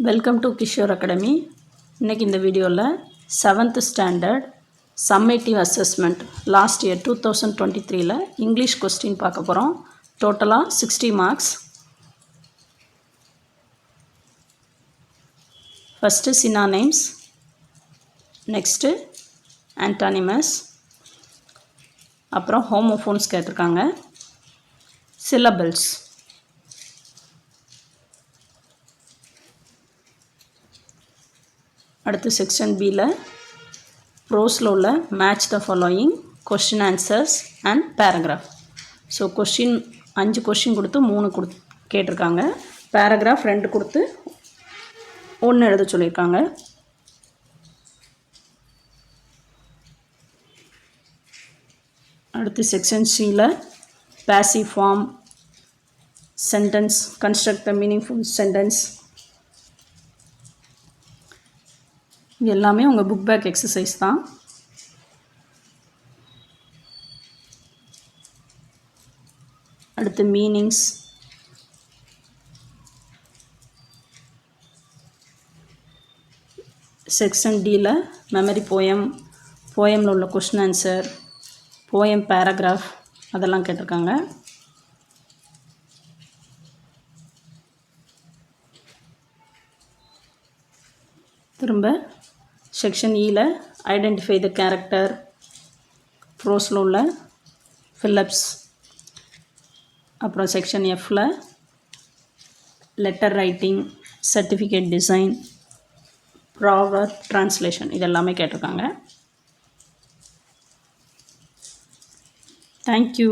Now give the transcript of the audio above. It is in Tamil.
Welcome to Kishore academy. இன்றைக்கி இந்த வீடியோவில் 7th standard summative assessment last year 2023 English question பார்க்க போகிறோம். டோட்டலாக 60 மார்க்ஸ். ஃபஸ்ட்டு சினானிம்ஸ், நெக்ஸ்ட்டு ஆன்டானிமஸ், அப்புறம் ஹோமோஃபோன்ஸ் கேட்டிருக்காங்க, சிலபிள்ஸ். அடுத்து செக்ஷன் பியில் ப்ரோஸில் உள்ள match the following question answers and paragraph. So question 5 question கொடுத்து 3 கேட்டிருக்காங்க. பேராகிராஃப் 2 கொடுத்து 1 எழுத சொல்லியிருக்காங்க. அடுத்து செக்ஷன் சியில் passive form, sentence, construct the meaningful sentence, இது எல்லாமே உங்கள் புக் பேக் எக்ஸசைஸ் தான். அடுத்து மீனிங்ஸ், செக்ஷன் டியில் மெமரி போயம், போயமில் உள்ள கொஷின் ஆன்சர், போயம் பேராகிராஃப் அதெல்லாம் கேட்டிருக்காங்க. திரும்ப செக்ஷன் இயில் ஐடென்டிஃபை த கேரக்டர், ப்ரோஸில் உள்ள ஃபில்லப்ஸ், அப்புறம் செக்ஷன் எஃப்பில் letter writing, certificate design, proverb translation இதெல்லாமே கேட்டிருக்காங்க. தேங்க்யூ.